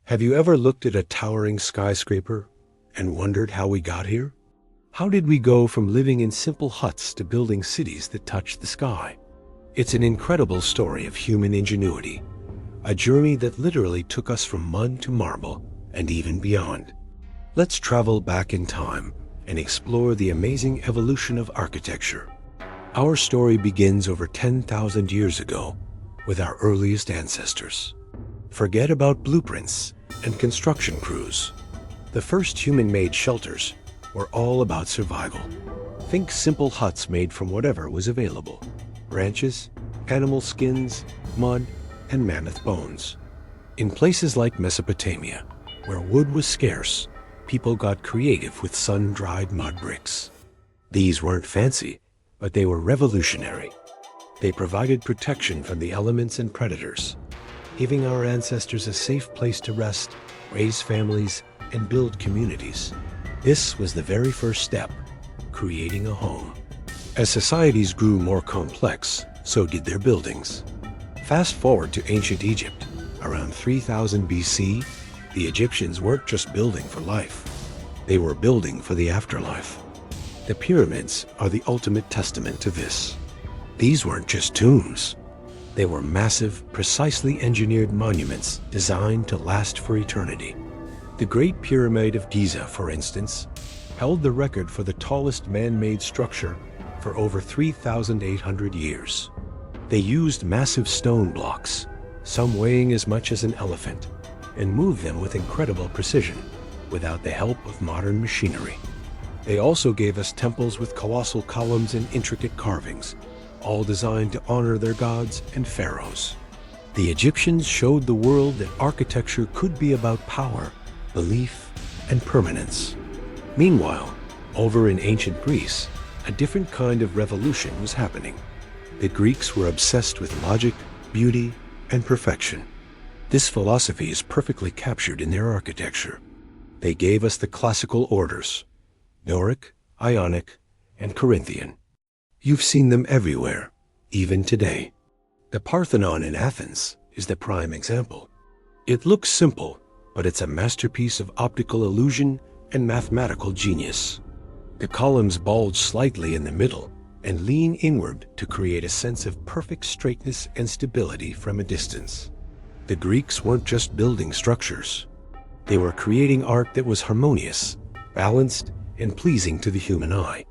Have you ever looked at a towering skyscraper and wondered how we got here? How did we go from living in simple huts to building cities that touch the sky? It's an incredible story of human ingenuity, a journey that literally took us from mud to marble and even beyond. Let's travel back in time and explore the amazing evolution of architecture. Our story begins over 10,000 years ago with our earliest ancestors. Forget about blueprints and construction crews. The first human-made shelters were all about survival. Think simple huts made from whatever was available: branches, animal skins, mud, and mammoth bones. In places like Mesopotamia, where wood was scarce, people got creative with sun-dried mud bricks. These weren't fancy, but they were revolutionary. They provided protection from the elements and predators, giving our ancestors a safe place to rest, raise families, and build communities. This was the very first step, creating a home. As societies grew more complex, so did their buildings. Fast forward to ancient Egypt. Around 3000 BC, the Egyptians weren't just building for life. They were building for the afterlife. The pyramids are the ultimate testament to this. These weren't just tombs. They were massive, precisely engineered monuments designed to last for eternity. The Great Pyramid of Giza, for instance, held the record for the tallest man-made structure for over 3,800 years. They used massive stone blocks, some weighing as much as an elephant, and moved them with incredible precision, without the help of modern machinery. They also gave us temples with colossal columns and intricate carvings, all designed to honor their gods and pharaohs. The Egyptians showed the world that architecture could be about power, belief, and permanence. Meanwhile, over in ancient Greece, a different kind of revolution was happening. The Greeks were obsessed with logic, beauty, and perfection. This philosophy is perfectly captured in their architecture. They gave us the classical orders: Doric, Ionic, and Corinthian. You've seen them everywhere, even today. The Parthenon in Athens is the prime example. It looks simple, but it's a masterpiece of optical illusion and mathematical genius. The columns bulge slightly in the middle and lean inward to create a sense of perfect straightness and stability from a distance. The Greeks weren't just building structures. They were creating art that was harmonious, balanced, and pleasing to the human eye.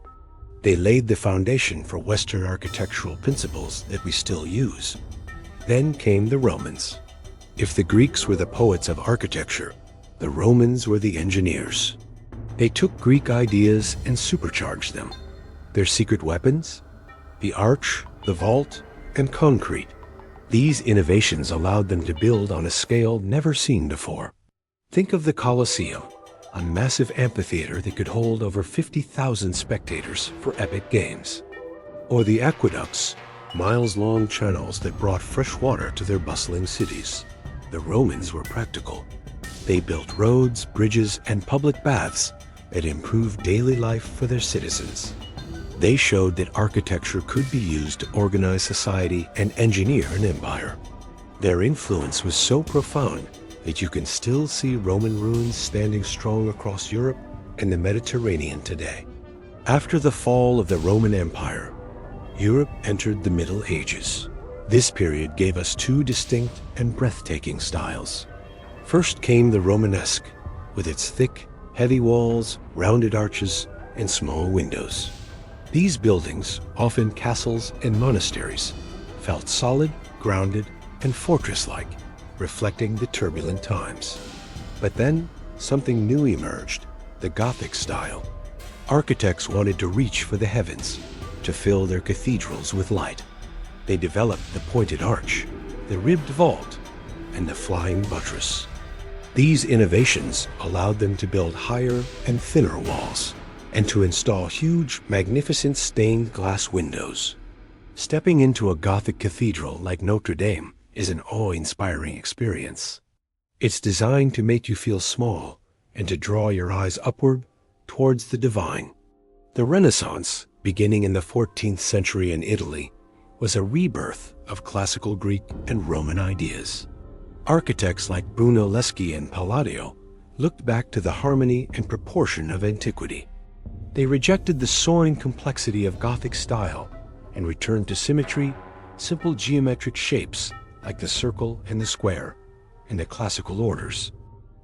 They laid the foundation for Western architectural principles that we still use. Then came the Romans. If the Greeks were the poets of architecture, the Romans were the engineers. They took Greek ideas and supercharged them. Their secret weapons? The arch, the vault, and concrete. These innovations allowed them to build on a scale never seen before. Think of the Colosseum, a massive amphitheater that could hold over 50,000 spectators for epic games. Or the aqueducts, miles-long channels that brought fresh water to their bustling cities. The Romans were practical. They built roads, bridges, and public baths that improved daily life for their citizens. They showed that architecture could be used to organize society and engineer an empire. Their influence was so profound that you can still see Roman ruins standing strong across Europe and the Mediterranean today. After the fall of the Roman Empire, Europe entered the Middle Ages. This period gave us two distinct and breathtaking styles. First came the Romanesque, with its thick, heavy walls, rounded arches, and small windows. These buildings, often castles and monasteries, felt solid, grounded, and fortress-like, reflecting the turbulent times. But then, something new emerged: the Gothic style. Architects wanted to reach for the heavens, to fill their cathedrals with light. They developed the pointed arch, the ribbed vault, and the flying buttress. These innovations allowed them to build higher and thinner walls, and to install huge, magnificent stained glass windows. Stepping into a Gothic cathedral like Notre Dame is an awe-inspiring experience. It's designed to make you feel small and to draw your eyes upward towards the divine. The Renaissance, beginning in the 14th century in Italy, was a rebirth of classical Greek and Roman ideas. Architects like Brunelleschi and Palladio looked back to the harmony and proportion of antiquity. They rejected the soaring complexity of Gothic style and returned to symmetry, simple geometric shapes like the circle and the square, and the classical orders.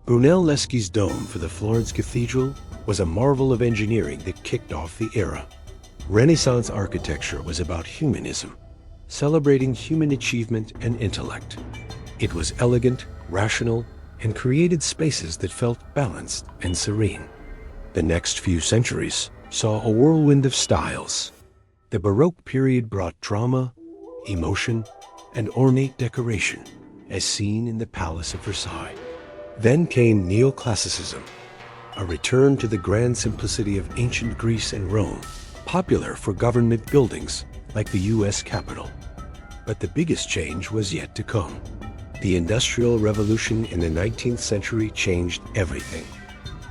Brunelleschi's dome for the Florence Cathedral was a marvel of engineering that kicked off the era. Renaissance architecture was about humanism, celebrating human achievement and intellect. It was elegant, rational, and created spaces that felt balanced and serene. The next few centuries saw a whirlwind of styles. The Baroque period brought drama, emotion, and ornate decoration, as seen in the Palace of Versailles. Then came Neoclassicism, a return to the grand simplicity of ancient Greece and Rome, popular for government buildings like the U.S. Capitol. But the biggest change was yet to come. The Industrial Revolution in the 19th century changed everything.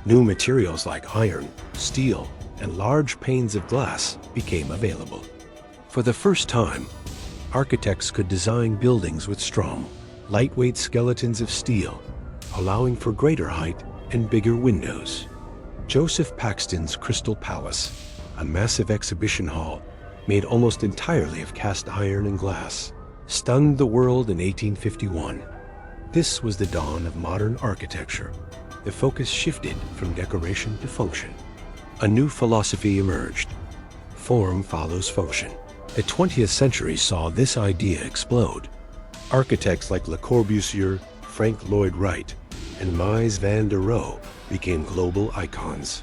New materials like iron, steel, and large panes of glass became available. For the first time, architects could design buildings with strong, lightweight skeletons of steel, allowing for greater height and bigger windows. Joseph Paxton's Crystal Palace, a massive exhibition hall made almost entirely of cast iron and glass, stunned the world in 1851. This was the dawn of modern architecture. The focus shifted from decoration to function. A new philosophy emerged. Form follows function. The 20th century saw this idea explode. Architects like Le Corbusier, Frank Lloyd Wright, and Mies van der Rohe became global icons.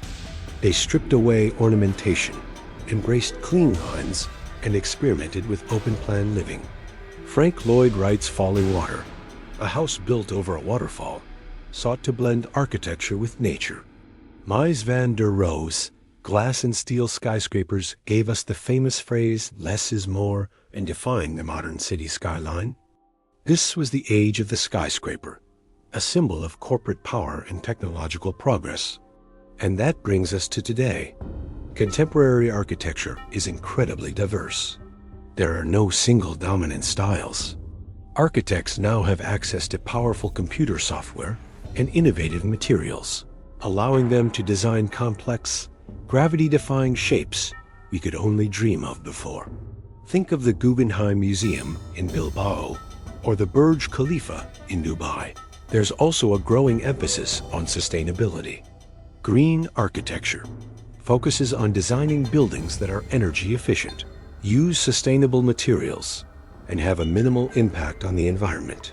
They stripped away ornamentation, embraced clean lines, and experimented with open-plan living. Frank Lloyd Wright's Falling Water, a house built over a waterfall, sought to blend architecture with nature. Mies van der Rohe's glass and steel skyscrapers gave us the famous phrase, "less is more," in defining the modern city skyline. This was the age of the skyscraper, a symbol of corporate power and technological progress. And that brings us to today. Contemporary architecture is incredibly diverse. There are no single dominant styles. Architects now have access to powerful computer software and innovative materials, allowing them to design complex, gravity-defying shapes we could only dream of before. Think of the Guggenheim Museum in Bilbao or the Burj Khalifa in Dubai. There's also a growing emphasis on sustainability. Green architecture focuses on designing buildings that are energy efficient, use sustainable materials, and have a minimal impact on the environment.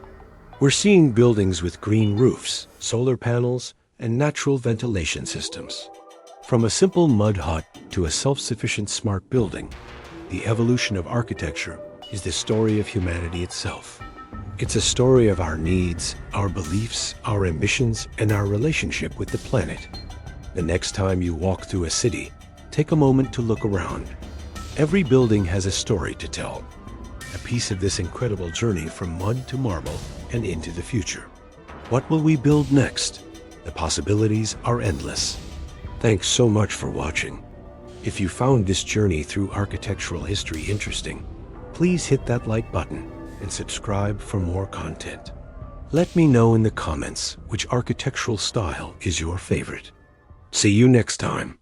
We're seeing buildings with green roofs, solar panels, and natural ventilation systems. From a simple mud hut to a self-sufficient smart building, the evolution of architecture is the story of humanity itself. It's a story of our needs, our beliefs, our ambitions, and our relationship with the planet. The next time you walk through a city, take a moment to look around. Every building has a story to tell, a piece of this incredible journey from mud to marble and into the future. What will we build next? The possibilities are endless. Thanks so much for watching. If you found this journey through architectural history interesting, please hit that like button and subscribe for more content. Let me know in the comments which architectural style is your favorite. See you next time.